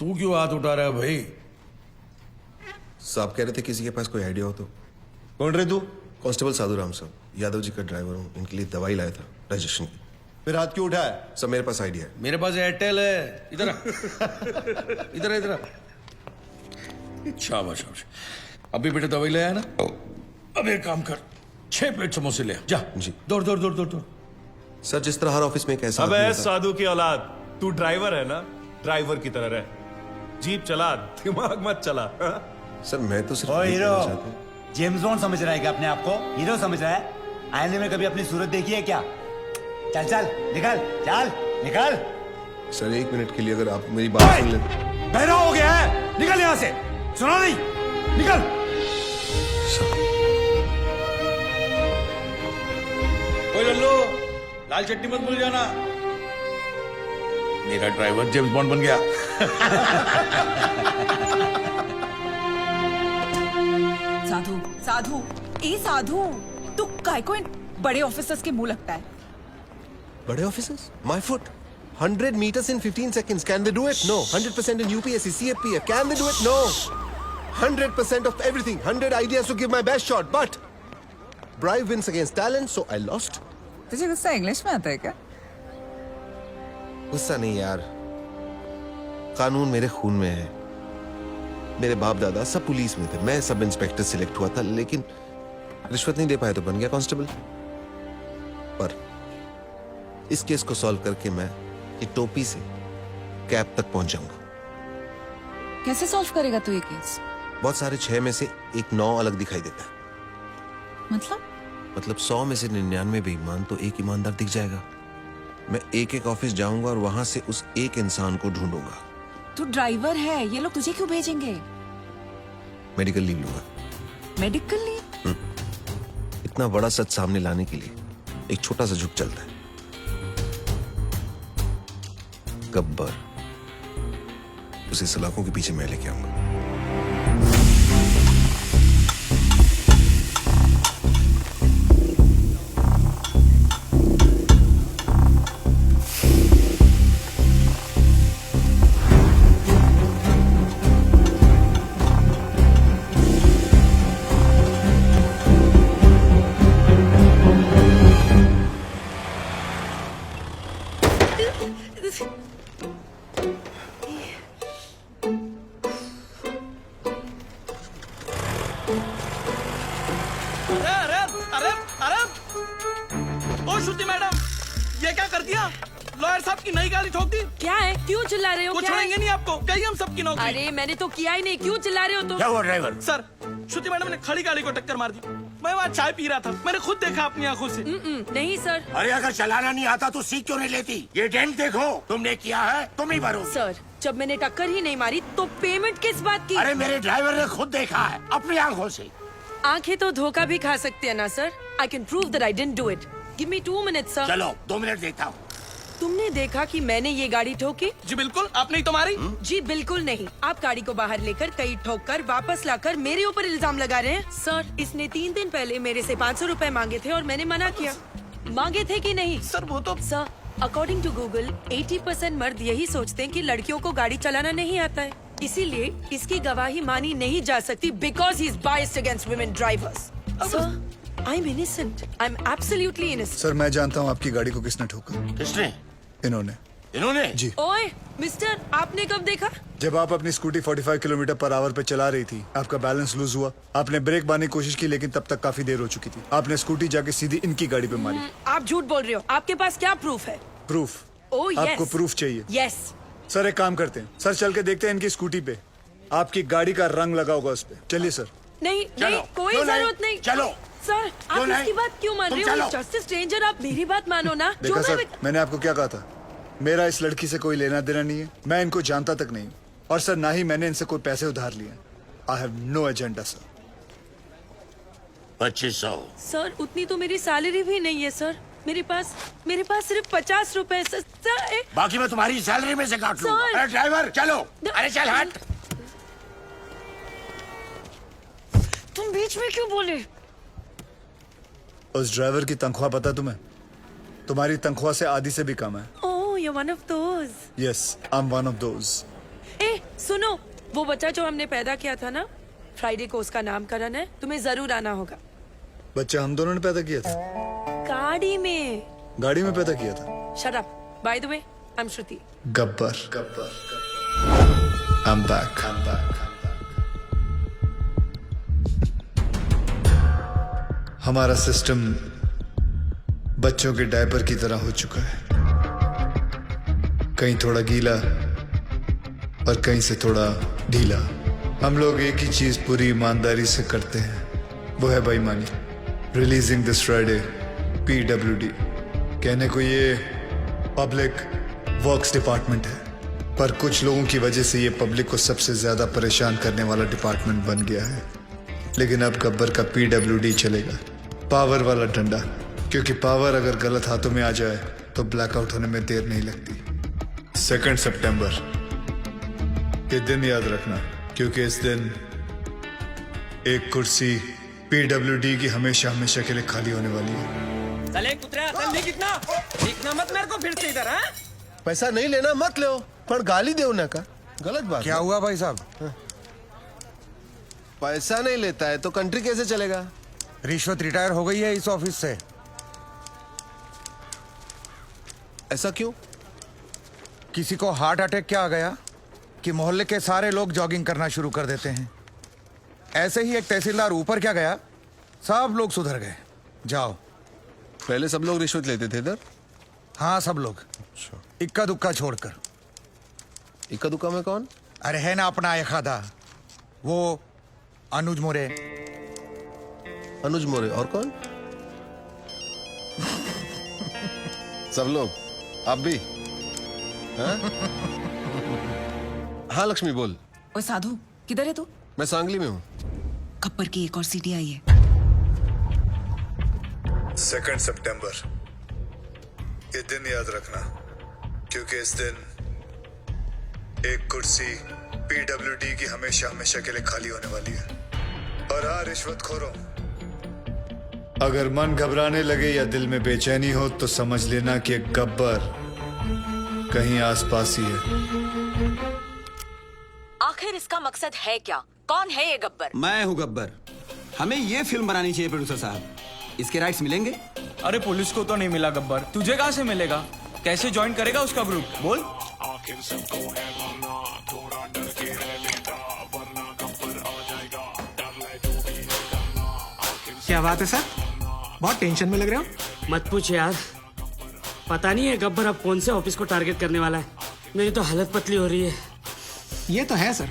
तू क्यों हाथ उठा रहा है भाई? साहब कह रहे थे किसी के पास कोई आइडिया हो तो। कौन रे तू? कांस्टेबल साधु राम साहब, यादव जी का ड्राइवर हूँ। इनके लिए दवाई लाया था रजिस्ट्रेशन की। फिर हाथ क्यों उठाया? सर मेरे पास आइडिया है। मेरे पास एयरटेल है। इधर आ। इधर आ, इधर आ। शाबाश शाबाश। अभी बेटे दवाई ले आया ना? अब एक काम कर, 6 प्लेट समोसे ले आ। जा जी। दौड़ दौड़ दौड़ दौड़ दौड़। सर जिस तरह हर ऑफिस में एक ऐसा आदमी अबे होता है- साधु की औलाद, तू ड्राइवर है ना, ड्राइवर की तरह रह। जीप चला, दिमाग मत चला। सर मैं तो सिर्फ ओ ये हीरो, कहना चाहता हूँ। जेम्स बॉन्ड समझ रहा है क्या अपने आप को? हीरो समझ रहा है? आईने में कभी अपनी सूरत देखी है क्या? चल चल निकल, चल निकल। सर 1 मिनट के लिए अगर आप मेरी बात सुन लें। बहरा हो गया है, निकल यहाँ से। सुना नहीं? निकल। ओए लल्लू, लाल चटनी मत भूल जाना। मेरा ड्राइवर जेम्स बॉन्ड बन गया। साधु साधु ए साधु, तू काय को इन बड़े ऑफिसर्स के मुंह लगता है? बड़े officers? My foot 100 meters in 15 seconds. Can they do it? No. 100% in UPSC, CFPF. Can they do it? No. 100% of everything. 100 ideas to give my best shot. But bribe wins against talent, so I lost. तुझे गुस्सा English में आता है क्या? गुस्सा नहीं यार, कानून मेरे खून में है। मेरे बाप दादा सब पुलिस में थे, मैं सब इंस्पेक्टर सिलेक्ट हुआ था, लेकिन रिश्वत नहीं दे पाया तो बन गया कांस्टेबल। पर इस केस को सॉल्व करके मैं ये टोपी से कैप तक पहुंच जाऊंगा। कैसे सॉल्व करेगा तू ये केस? बहुत सारे 6 में से एक 9 अलग दिखाई देता है। मतलब 100 में से 99 बेईमान तो एक ईमानदार दिख जाएगा। मैं एक ऑफिस जाऊंगा और वहां से उस एक इंसान को ढूंढूंगा। तू ड्राइवर है, ये लोग तुझे क्यों भेजेंगे? मेडिकल लीव लूंगा। Medical leave? इतना बड़ा सच सामने लाने के लिए एक छोटा सा झुक चलता है। गब्बर, उसे सलाखों के पीछे मैं लेके आऊंगा। अरे अरे अरे अरे ओ श्रुति मैडम, ये क्या कर दिया? लॉयर साहब की नई गाड़ी ठोक दी। क्या है? क्यों चिल्ला रहे हो? कुछ क्या छोड़ेंगे है? नहीं आपको, कहीं हम सबकी नौकरी। अरे मैंने तो किया ही नहीं, क्यों चिल्ला रहे हो तुम? क्या हुआ ड्राइवर? सर, श्रुति मैडम ने खड़ी गाड़ी को टक्कर मार दी। मैं वहाँ चाय पी रहा था, मैंने खुद देखा अपनी आंखों से। नहीं सर। अरे अगर चलाना नहीं आता तो सीख क्यों नहीं लेती? ये डेंट देखो, तुमने किया है, तुम ही भरो। सर, जब मैंने टक्कर ही नहीं मारी तो पेमेंट किस बात की? अरे मेरे ड्राइवर ने खुद देखा है अपनी आंखों से। आंखें तो धोखा भी खा सकते हैं ना sir. I can prove that I didn't do it. Give me 2 minutes sir. चलो 2 मिनट देखता हूँ। तुमने देखा कि मैंने ये गाड़ी ठोकी? जी बिल्कुल, आपने ही तो मारी। जी बिल्कुल नहीं। आप गाड़ी को बाहर लेकर कई ठोक कर वापस लाकर मेरे ऊपर इल्जाम लगा रहे हैं। सर, इसने 3 दिन पहले मेरे से 500 रुपए मांगे थे और मैंने मना किया। मांगे थे कि नहीं? सर वो तो सर, अकॉर्डिंग टू गूगल 80% मर्द यही सोचते हैं कि लड़कियों को गाड़ी चलाना नहीं आता है, इसीलिए इसकी गवाही मानी नहीं जा सकती because he is biased against women drivers. Sir, I am innocent. I am absolutely innocent. Sir मैं जानता हूँ आपकी गाड़ी को किसने ठोका। किसने? इन्होंने। इन्होंने? जी। ओए मिस्टर, आपने कब देखा? जब आप अपनी स्कूटी 45 किलोमीटर पर आवर पे चला रही थी, आपका बैलेंस लूज हुआ। आपने ब्रेक मारने की कोशिश की, लेकिन तब तक काफी देर हो चुकी थी। आपने स्कूटी जाके सीधी इनकी गाड़ी पे मारी। आप झूठ बोल रहे हो। आपके पास क्या प्रूफ है? प्रूफ? Oh yes. आपको प्रूफ चाहिए? यस। सर एक काम करते हैं, सर चल के देखते हैं इनकी स्कूटी पे आपकी गाड़ी का रंग लगा होगा उस पे। चलिए सर। नहीं चलो। नहीं, कोई क्यों नहीं? जरूरत नहीं। चलो। सर, आप क्यों नहीं? इसकी बात क्यों मान तुम रहे हो? चलो। जस्ट अ स्ट्रेंजर, आप मेरी बात मानो ना। देखा सर, मैंने आपको क्या कहा था? मेरा इस लड़की से कोई लेना देना नहीं है, मैं इनको जानता तक नहीं। और सर ना ही मैंने इनसे कोई पैसे उधार लिए। I have no agenda sir. 2500। Sir, उतनी तो मेरी सैलरी भी नहीं है सर। मेरे पास सिर्फ 50 रुपए सर। बाकी मैं तुम्हारी सैलरी में से काट लूंगा। सर। अरे ड्राइवर चलो। अरे चल हट। तुम बीच में क्यों बोले? उस ड्राइवर की तनख्वाह पता तुम्हें? तुम्हारी तनख्वाह से आधी से भी कम है। Oh, you one of those. Yes, I am one of those. ए सुनो, वो बच्चा जो हमने पैदा किया था ना, फ्राइडे को उसका नामकरण है, तुम्हें जरूर आना होगा। बच्चा हम दोनों ने पैदा किया था, गाड़ी में। गाड़ी में पैदा किया था। Shut up. By the way, I am Shruti. Gabbar I'm back. हमारा सिस्टम बच्चों के डायपर की तरह हो चुका है, कहीं थोड़ा गीला और कहीं से थोड़ा ढीला। हम लोग एक ही चीज पूरी ईमानदारी से करते हैं, वो है बेईमानी। Releasing this Friday PWD। कहने को ये पब्लिक वर्क्स डिपार्टमेंट है, पर कुछ लोगों की वजह से ये पब्लिक को सबसे ज्यादा परेशान करने वाला डिपार्टमेंट बन गया है। लेकिन अब गब्बर का PWD चलेगा, पावर वाला डंडा, क्योंकि पावर अगर गलत हाथों में आ जाए तो ब्लैकआउट होने में देर नहीं लगती। 2 सितंबर ये दिन याद रखना, क्योंकि इस दिन एक कुर्सी PWD की हमेशा हमेशा के लिए खाली होने वाली है। चले कुतरा, चल कितना देखना मत मेरे को फिर से इधर। हाँ पैसा नहीं लेना मत लो, पर गाली दे उन्हें का गलत बात। क्या हुआ भाई साहब? पैसा नहीं लेता है तो कंट्री कैसे चलेगा? रिश्वत रिटायर हो गई है इस ऑफिस से। ऐसा क्यों? किसी को हार्ट अटैक क्या आ गया कि मोहल्ले के सारे लोग जॉगिंग करना शुरू कर देते हैं। ऐसे ही एक तहसीलदार ऊपर क्या गया, सब लोग सुधर गए। जाओ। पहले सब लोग रिश्वत लेते थे इधर? हाँ सब लोग, इक्का दुक्का छोड़कर। इक्का दुक्का में कौन? अरे है ना अपना एक आधा, वो अनुज मोरे। अनुज मोरे। और कौन? सब लोग। आप भी? हाँ लक्ष्मी बोल। ओए साधु, किधर है तू? मैं सांगली में हूँ। गब्बर की एक और सीडी आई है। 2 सितंबर ये दिन याद रखना, क्योंकि इस दिन एक कुर्सी PWD की हमेशा हमेशा के लिए खाली होने वाली है। और हाँ रिश्वतखोरों, अगर मन घबराने लगे या दिल में बेचैनी हो तो समझ लेना कि एक गब्बर कहीं आसपास ही है। आखिर इसका मकसद है क्या? कौन है ये गब्बर? मैं हूँ गब्बर। हमें ये फिल्म बनानी चाहिए प्रोड्यूसर साहब। इसके राइट्स मिलेंगे? अरे पुलिस को तो नहीं मिला गब्बर, तुझे कहाँ से मिलेगा? कैसे ज्वाइन करेगा उसका ग्रुप? बोल। क्या बात है सर, बहुत टेंशन में लग रहे हो। मत पूछ यार, पता नहीं है गब्बर अब कौन से ऑफिस को टारगेट करने वाला है। मेरी तो हालत पतली हो रही है। ये तो है सर,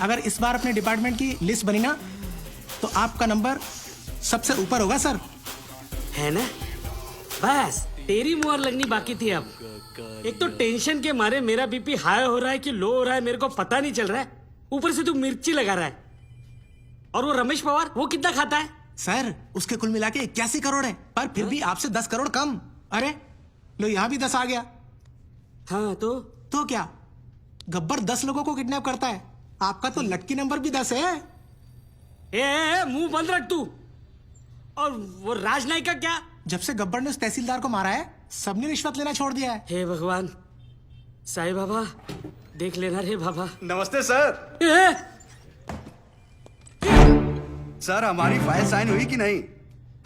अगर इस बार अपने डिपार्टमेंट की लिस्ट बनी ना तो आपका नंबर सबसे ऊपर होगा सर। है ना? बस तेरी मुहर लगनी बाकी थी अब। एक तो टेंशन के मारे मेरा बीपी हाई हो रहा है कि लो हो रहा है मेरे को पता नहीं चल रहा है। ऊपर से तू मिर्ची लगा रहा है। और वो रमेश पवार, वो कितना खाता है? सर उसके कुल मिला के 81 करोड़ है, पर फिर भी आपसे 10 करोड़ कम। अरे लो यहाँ भी 10 आ गया। हाँ तो क्या गब्बर 10 लोगों को किडनैप करता है, आपका तो लटकी नंबर भी 10 है। ए मुंह बंद रख तू। और वो राजनायक का क्या? जब से गब्बर ने उस तहसीलदार को मारा है सबने रिश्वत लेना छोड़ दिया है। हे भगवान, साईं बाबा देख लेना रे बाबा। नमस्ते सर। सर हमारी फाइल साइन हुई कि नहीं?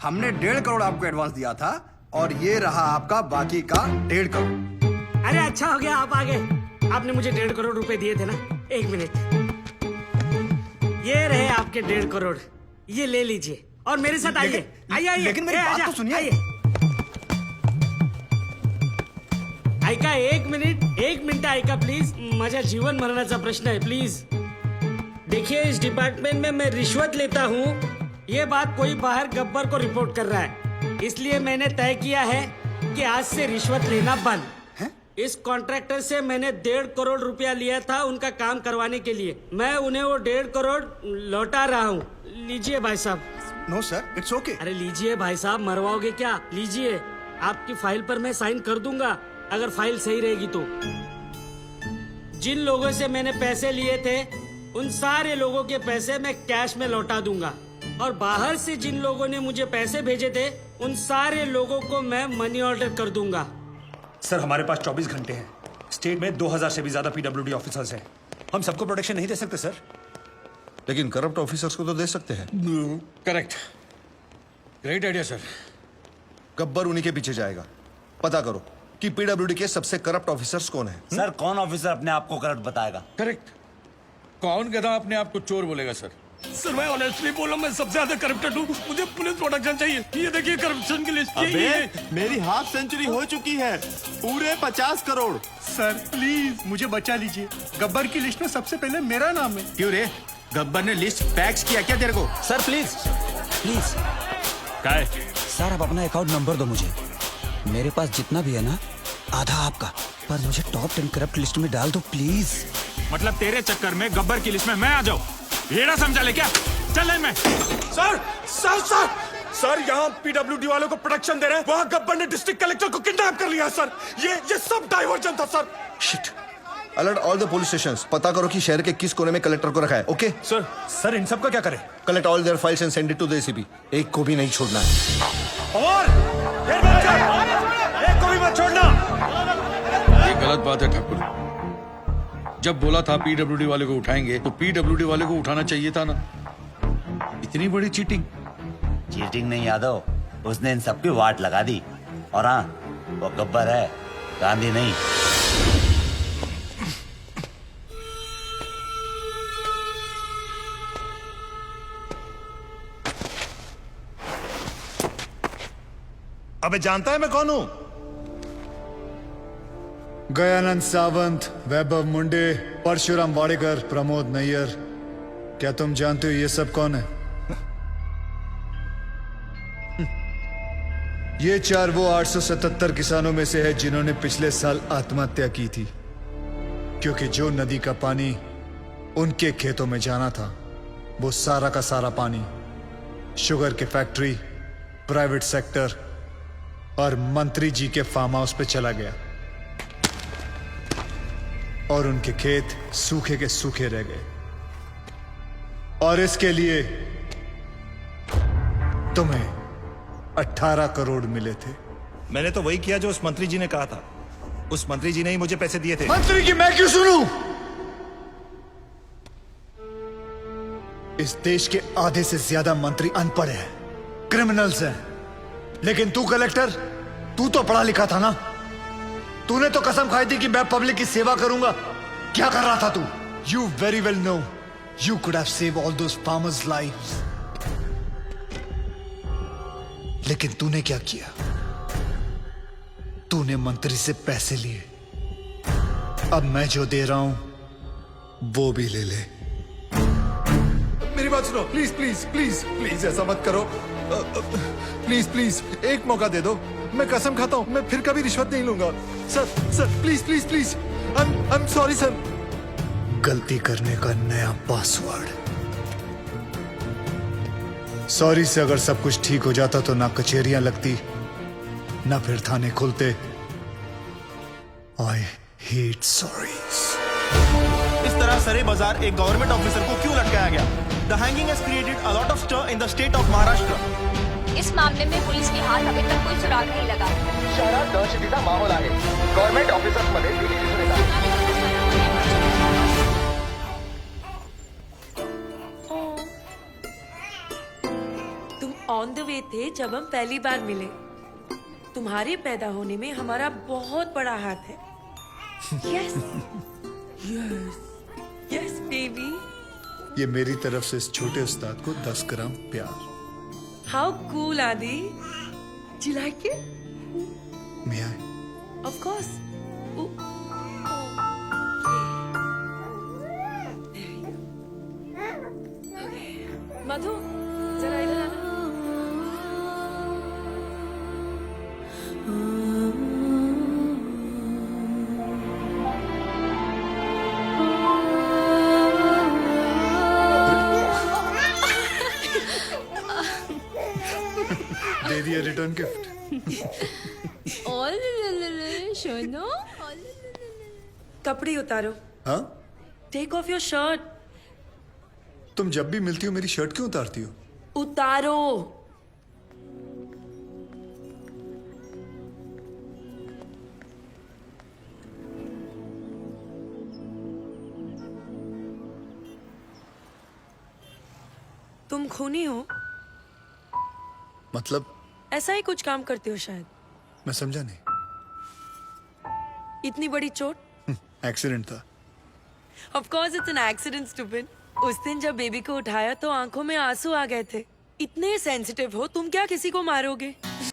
हमने 1.5 करोड़ आपको एडवांस दिया था और ये रहा आपका बाकी का 1.5 करोड़। अरे अच्छा हो गया आप आ गए। आपने मुझे 1.5 करोड़ रुपए दिए थे ना। एक मिनट, ये रहे आपके 1.5 करोड़, ये ले लीजिए और मेरे साथ आइए। आइए आइए, लेकिन मेरी बात तो सुनिए। ऐका एक मिनिट ऐका प्लीज। माझ्या जीवन मरणाचा प्रश्न है, प्लीज। देखिए इस डिपार्टमेंट में मैं रिश्वत लेता हूँ, ये बात कोई बाहर गब्बर को रिपोर्ट कर रहा है, इसलिए मैंने तय किया है कि आज से रिश्वत लेना बंद। इस कॉन्ट्रैक्टर से मैंने 1.5 करोड़ रुपया लिया था उनका काम करवाने के लिए। मैं उन्हें वो 1.5 करोड़ लौटा रहा हूँ। लीजिए भाई साहब। No sir, it's okay. अरे लीजिए भाई साहब, मरवाओगे क्या? लीजिए, आपकी फाइल पर मैं साइन कर दूंगा अगर फाइल सही रहेगी तो। जिन लोगों से मैंने पैसे लिए थे उन सारे लोगों के पैसे मैं कैश में लौटा दूंगा, और बाहर से जिन लोगों ने मुझे पैसे भेजे थे उन सारे लोगों को मैं मनी ऑर्डर कर दूंगा। सर हमारे पास 24 घंटे हैं। स्टेट में 2000 से भी ज्यादा PWD ऑफिसर्स हैं। हम सबको प्रोटेक्शन नहीं दे सकते सर। लेकिन करप्ट ऑफिसर्स को तो दे सकते हैं। Correct, great idea sir. Gabbar उन्हीं के पीछे जाएगा। पता करो कि पीडब्ल्यूडी के सबसे करप्ट ऑफिसर्स कौन है। सर कौन ऑफिसर अपने आप को करप्ट बताएगा? करेक्ट, कौन गधा अपने आप को चोर बोलेगा सर? सर मैं ऑनेस्टली बोला, मैं सबसे ज्यादा करप्टेड हूँ। मुझे पुलिस प्रोटेक्शन चाहिए। ये देखिए करप्शन की लिस्ट। अबे मेरी हाफ सेंचुरी हो चुकी है, पूरे 50 करोड़। सर प्लीज मुझे बचा लीजिए, गब्बर की लिस्ट में सबसे पहले मेरा नाम है। क्यों रे, गब्बर ने लिस्ट पैक्स किया क्या तेरे को? सर प्लीज प्लीज क्या है? सर आप अपना अकाउंट नंबर दो मुझे। मेरे पास जितना भी है ना, आधा आपका, पर मुझे टॉप 10 करप्ट लिस्ट में डाल दो प्लीज। मतलब तेरे चक्कर में गब्बर की लिस्ट में मैं आ जाऊँ? ये ना समझा ले क्या? चल लाइन में। सर सर सर सर, यहाँ पीडब्ल्यूडी वालों को प्रोटेक्शन दे रहे हैं, वहाँ गब्बर ने डिस्ट्रिक्ट कलेक्टर को किडनैप कर लिया सर। ये सब डाइवर्जन था sir. Shit. Alert all the police stations. पता करो कि शहर के किस कोने में कलेक्टर को रखा है। ओके सर इन सब का क्या करें? Collect all their files and send it to the ACP. एक को भी नहीं छोड़ना है। और एक को भी मत छोड़ना। ये गलत बात है ठाकुर। जब बोला था पीडब्ल्यूडी वाले को उठाएंगे तो पीडब्ल्यूडी वाले को उठाना चाहिए था ना। इतनी बड़ी चीटिंग। चीटिंग नहीं यादव, उसने इन सबकी वाट लगा दी। और हाँ, वो गब्बर है, गांधी नहीं। अबे जानता है मैं कौन हूँ? गयानंद सावंत, वैभव मुंडे, परशुराम वाडेकर, प्रमोद नैयर। क्या तुम जानते हो ये सब कौन है? ये 4 वो 877 किसानों में से है जिन्होंने पिछले साल आत्महत्या की थी, क्योंकि जो नदी का पानी उनके खेतों में जाना था, वो सारा का सारा पानी शुगर के फैक्ट्री, प्राइवेट सेक्टर और मंत्री जी के फार्म हाउस पे चला गया, और उनके खेत सूखे के सूखे रह गए। और इसके लिए तुम्हें 18 करोड़ मिले थे। मैंने तो वही किया जो उस मंत्री जी ने कहा था। उस मंत्री जी ने ही मुझे पैसे दिए थे। मंत्री की मैं क्यों सुनूं? इस देश के आधे से ज्यादा मंत्री अनपढ़ हैं, क्रिमिनल्स हैं। लेकिन तू कलेक्टर, तू तो पढ़ा लिखा था ना। तूने तो कसम खाई थी कि मैं पब्लिक की सेवा करूंगा। क्या कर रहा था तू? You very well know you could have save all those farmers lives. लेकिन तूने क्या किया? तूने मंत्री से पैसे लिए। अब मैं जो दे रहा हूं वो भी ले ले। मेरी बात सुनो, प्लीज प्लीज प्लीज प्लीज ऐसा मत करो। प्लीज प्लीज एक मौका दे दो। मैं कसम खाता हूँ मैं फिर कभी रिश्वत नहीं लूंगा। Sir sir please please please, I am sorry sir. गलती करने का नया पासवर्ड। सॉरी से अगर सब कुछ ठीक हो जाता तो ना कचहरियां लगती, ना फिर थाने खुलते। I hate sorries. इस तरह सरे बाजार एक गवर्नमेंट ऑफिसर को क्यों लटकाया गया? The hanging has created a lot of stir in the state of Maharashtra. इस मामले में पुलिस के हाथ अभी तक कोई सुराग नहीं लगा। शहरात दहशतीचा माहोल आहे। गव्हर्नमेंट ऑफिसर्स मध्ये भीती दिसून येतात। तुम ऑन द वे थे जब हम पहली बार मिले। तुम्हारे पैदा होने में हमारा बहुत बड़ा हाथ है। Yes yes yes baby. ये मेरी तरफ से इस छोटे उस्ताद को 10 ग्राम प्यार। How cool Aadi. Do you like it? May I? Of course. Madhu जरा इधर आना। दे दिया रिटर्न गिफ्ट। सुनो, कपड़े उतारो। हाँ? Take off your shirt. तुम जब भी मिलती हो मेरी शर्ट क्यों उतारती हो? उतारो। तुम खूनी हो? मतलब ऐसा ही कुछ काम करते हो शायद। मैं समझा नहीं। इतनी बड़ी चोट? एक्सीडेंट था। Of course it's an accident, stupid. उस दिन जब बेबी को उठाया तो आंखों में आंसू आ गए थे। इतने सेंसिटिव हो तुम, क्या किसी को मारोगे?